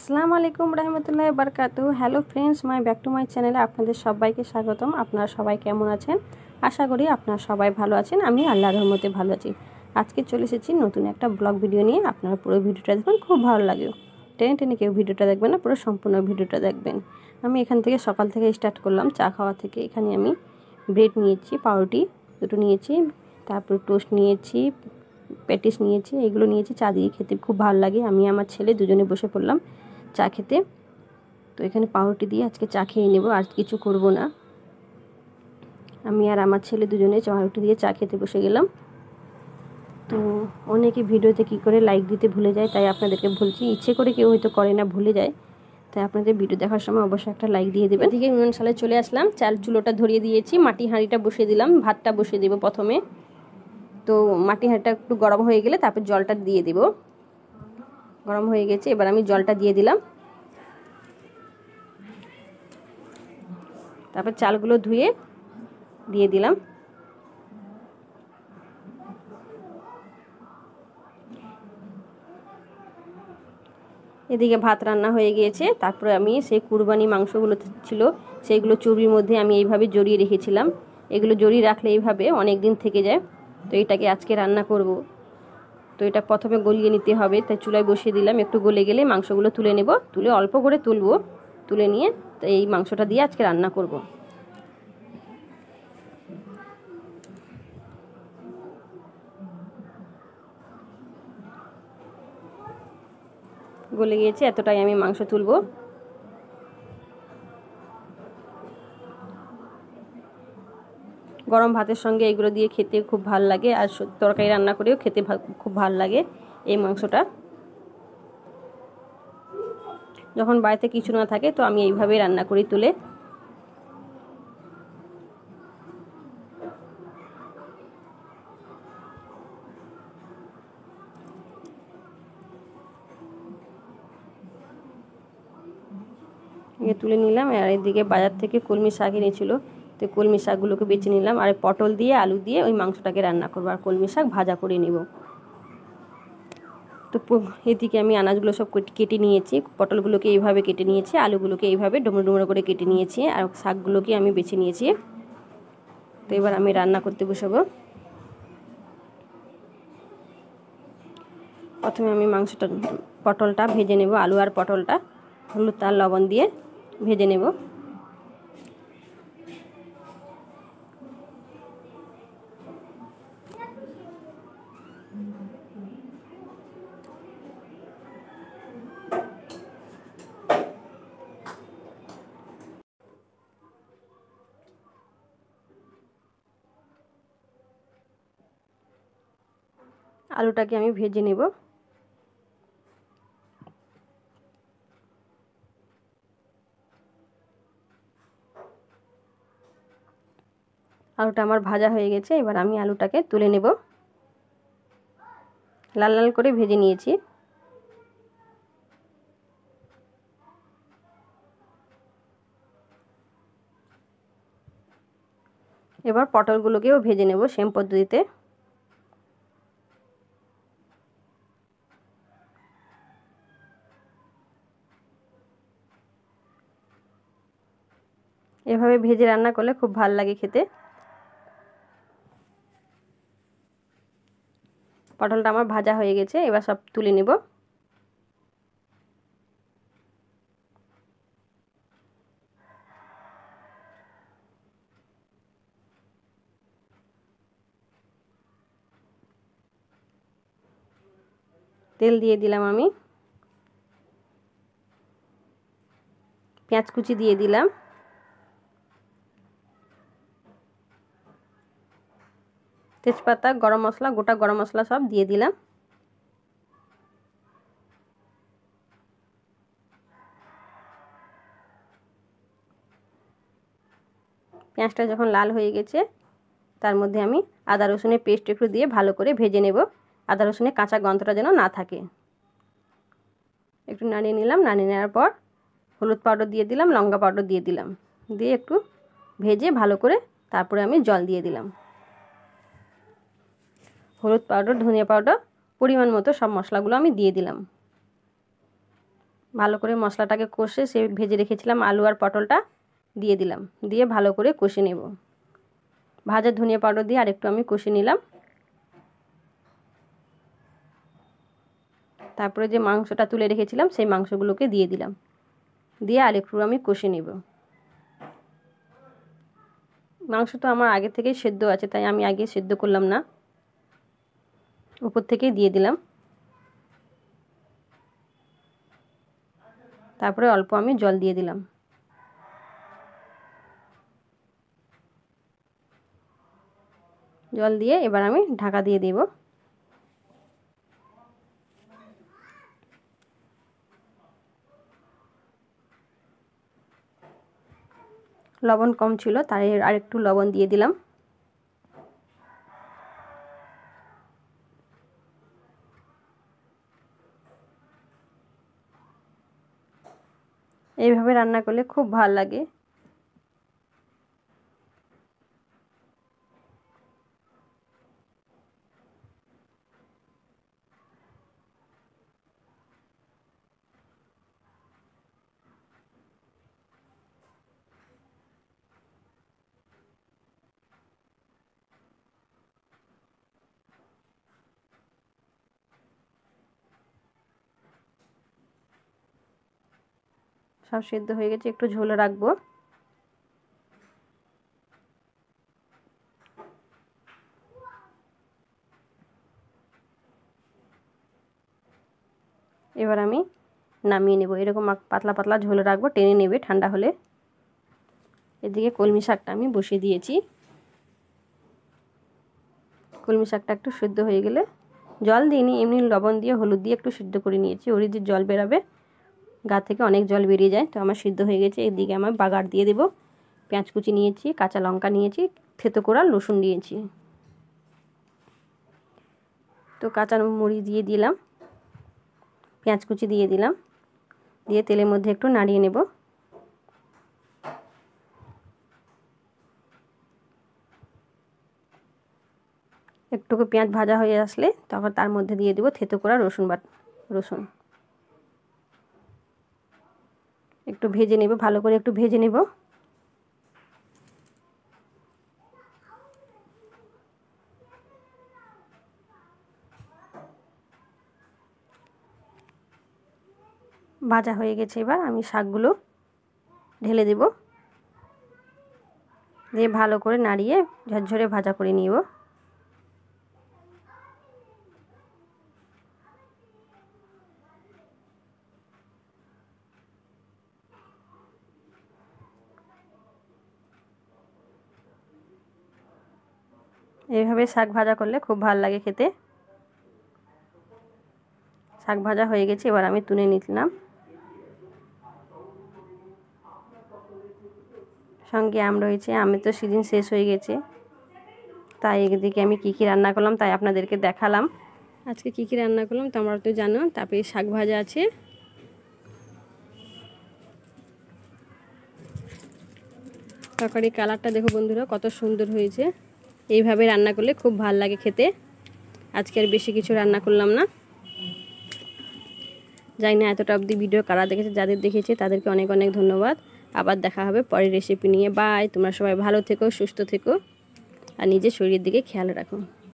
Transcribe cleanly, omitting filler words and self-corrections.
আসসালামু আলাইকুম রহমতুল্লাহি বারাকাতুহু। Hello friends, my back to my চ্যানেলে আপনাদের সবাইকে স্বাগতম। আপনারা সবাই কেমন আছেন? আশা করি আপনারা সবাই ভালো আছেন। আমি আল্লাহর রহমতে ভালো আছি। আজকে চলে এসেছি নতুন একটা ব্লগ ভিডিও নিয়ে। আপনারা পুরো ভিডিওটা দেখবেন, খুব ভালো লাগবে। টেনে টেনে কেউ ভিডিওটা দেখবেন না, পুরো সম্পূর্ণ ভিডিওটা দেখবেন। আমি এখান থেকে সকাল থেকে স্টার্ট করলাম চা খাওয়া থেকে। এখানে আমি ব্রেড নিয়েছি, পাউরুটি দুটো নিয়েছি, তারপর টোস্ট নিয়েছি, প্যাটিস নিয়েছি, এগুলো নিয়েছি। চা দিয়ে খেতে খুব ভালো লাগে। আমি আমার ছেলে দুজনে বসে পড়লাম চা খেতে। তো এখানে পাউরুটি দিয়ে আজকে চা খেয়ে নেব, আর কিছু করব না। আমি আর আমার ছেলে দুজনে পাউরুটি দিয়ে চা খেতে বসে গেলাম। তো অনেকে ভিডিওতে কি করে লাইক দিতে ভুলে যায়, তাই আপনাদেরকে বলছি। ইচ্ছে করে কেউ হয়তো করে না, ভুলে যায়। তাই আপনাদের ভিডিও দেখার সময় অবশ্যই একটা লাইক দিয়ে দেবেন। এদিকে উনুন সালে চলে আসলাম, চাল চুলোটা ধরিয়ে দিয়েছি, মাটি হাঁড়িটা বসিয়ে দিলাম, ভাতটা বসিয়ে দেবো প্রথমে। তো মাটি হাঁড়িটা একটু গরম হয়ে গেলে তারপর জলটা দিয়ে দেব। গরম হয়ে গেছে, এবার আমি জলটা দিয়ে দিলাম। তারপর চালগুলো ধুয়ে দিয়ে দিলাম। এদিকে ভাত রান্না হয়ে গিয়েছে। তারপরে আমি সেই কুরবানি মাংসগুলো ছিল, সেইগুলো চর্বির মধ্যে আমি এইভাবে জড়িয়ে রেখেছিলাম। এগুলো জড়িয়ে রাখলে এইভাবে অনেক দিন থেকে যায়। তো এটাকে আজকে রান্না করব। তো এটা প্রথমে গলিয়ে নিতে হবে, তাই চুলায় বসিয়ে দিলাম। একটু গলে গেলে মাংসগুলো তুলে নেব, তুলে অল্প করে তুলবো, তুলে নিয়ে তো এই মাংসটা দিয়ে আজকে রান্না করব। গলে গিয়েছে, এতটাই আমি মাংস তুলব। গরম ভাতের সঙ্গে এগুলো দিয়ে খেতে খুব ভাল লাগে, আর তরকারি রান্না করেও খেতে খুব ভাল লাগে এই মাংসটা। যখন বাড়িতে কিছু না থাকে তো আমি এইভাবেই রান্না করি তুলে। তুলে নিলাম। আর এদিকে বাজার থেকে কলমি শাক এনেছিল, তো কলমি শাকগুলোকে বেছে নিলাম। আর পটল দিয়ে আলু দিয়ে ওই মাংসটাকে রান্না করবো, আর কলমি শাক ভাজা করে নেব। তো এদিকে আমি আনাজগুলো সব কেটে নিয়েছি। পটলগুলোকে এইভাবে কেটে নিয়েছি, আলুগুলোকে এইভাবে ডুমো ডুমো করে কেটে নিয়েছি, আর শাকগুলোকে আমি বেছে নিয়েছি। তো এবার আমি রান্না করতে বসাবো। প্রথমে আমি পটলটা ভেজে নেব। আলু আর পটলটা হলুদ আর লবণ দিয়ে ভেজে নেব। আলুটাকে আমি ভেজে নেব। আলুটা আমার ভাজা হয়ে গেছে, এবার আমি আলুটাকে তুলে নেব। লাল লাল করে ভেজে নিয়েছি। এবার পটলগুলোকেও ভেজে নেব সেম পদ্ধতিতে। এভাবে ভেজে রান্না করলে খুব ভালো লাগে খেতে। পটলটা আমার ভাজা হয়ে গেছে, এবার সব তুলে নেব। তেল দিয়ে দিলাম আমি, পেঁয়াজ কুচি দিয়ে দিলাম, তেজপাতা, গরম মশলা, গোটা গরম মশলা সব দিয়ে দিলাম। পেঁয়াজটা যখন লাল হয়ে গেছে তার মধ্যে আমি আদা রসুনের পেস্ট একটু দিয়ে ভালো করে ভেজে নেব। আদা রসুনের কাঁচা গন্ধটা যেন না থাকে। একটু নাড়িয়ে নিলাম। নাড়িয়ে নেওয়ার পর হলুদ পাউডার দিয়ে দিলাম, লঙ্কা পাউডার দিয়ে দিলাম, দিয়ে একটু ভেজে ভালো করে তারপরে আমি জল দিয়ে দিলাম। হলুদ পাউডার, ধনিয়া পাউডার, পরিমাণ মতো সব মশলাগুলো আমি দিয়ে দিলাম। ভালো করে মশলাটাকে কষে সে ভেজে রেখেছিলাম আলু আর পটলটা দিয়ে দিলাম, দিয়ে ভালো করে কষে নেব। ভাজা ধনিয়া পাউডার দিয়ে আরেকটু আমি কষে নিলাম। তারপরে যে মাংসটা তুলে রেখেছিলাম সেই মাংসগুলোকে দিয়ে দিলাম, দিয়ে আরেকটু আমি কষে নেব। মাংস তো আমার আগে থেকেই সেদ্ধ আছে, তাই আমি আগে সেদ্ধ করলাম না, উপর থেকেই দিয়ে দিলাম। তারপরে অল্প আমি জল দিয়ে দিলাম। জল দিয়ে এবার আমি ঢাকা দিয়ে দেব। লবণ কম ছিল, তাই আরেকটু লবণ দিয়ে দিলাম। এইভাবে রান্না করলে খুব ভালো লাগে। সব সেদ্ধ হয়ে গেছে, একটু ঝোল রাখবো। এবার আমি নামিয়ে নেব। এরকম পাতলা পাতলা ঝোল রাখবো, টেনে নেবে ঠান্ডা হলে। এদিকে কলমি শাকটা আমি বসিয়ে দিয়েছি। কলমি শাকটা একটু সেদ্ধ হয়ে গেলে, জল দিইনি, এমনি লবণ দিয়ে হলুদ দিয়ে একটু সিদ্ধ করে নিয়েছি। ওর যে জল বেরাবে, গা থেকে অনেক জল বেরিয়ে যায়, তো আমার সিদ্ধ হয়ে গেছে। এদিকে আমার বাগার দিয়ে দেব। পেঁয়াজ কুচি নিয়েছি, কাঁচা লঙ্কা নিয়েছি, থেতো করা রসুন নিয়েছি। তো কাঁচা মরিচ দিয়ে দিলাম, পেঁয়াজ কুচি দিয়ে দিলাম, দিয়ে তেলের মধ্যে একটু নাড়িয়ে নেব। একটুকু পেঁয়াজ ভাজা হয়ে আসলে তখন তার মধ্যে দিয়ে দেব থেতো করা রসুন একটু ভেজে নেব, ভালো করে একটু ভেজে নেব। ভাজা হয়ে গেছে, এবার আমি শাকগুলো ঢেলে দেব, দিয়ে ভালো করে নাড়িয়ে ঝরঝরে ভাজা করে নিব। এইভাবে শাক ভাজা করলে খুব ভালো লাগে খেতে। শাক ভাজা হয়ে গেছে, এবার আমি তুলে নিলাম। সঙ্গে আম রয়েছে, আমের তো সিজন শেষ হয়ে গেছে, তাই এদিকে আমি কী কী রান্না করলাম তাই আপনাদেরকে দেখালাম। আজকে কী কী রান্না করলাম তোমরা তো জানো। তারপরে শাক ভাজা আছে, তরকারি কালারটা দেখো বন্ধুরা কত সুন্দর হয়েছে। এইভাবে রান্না করলে খুব ভালো লাগে খেতে। আজকে আর বেশি কিছু রান্না করলাম না। জানি না এতটা অবধি ভিডিও কারা দেখেছে, যাদের দেখেছে তাদেরকে অনেক অনেক ধন্যবাদ। আবার দেখা হবে পরের রেসিপি নিয়ে। বাই। তোমরা সবাই ভালো থেকো, সুস্থ থেকো, আর নিজের শরীরের দিকে খেয়াল রাখো।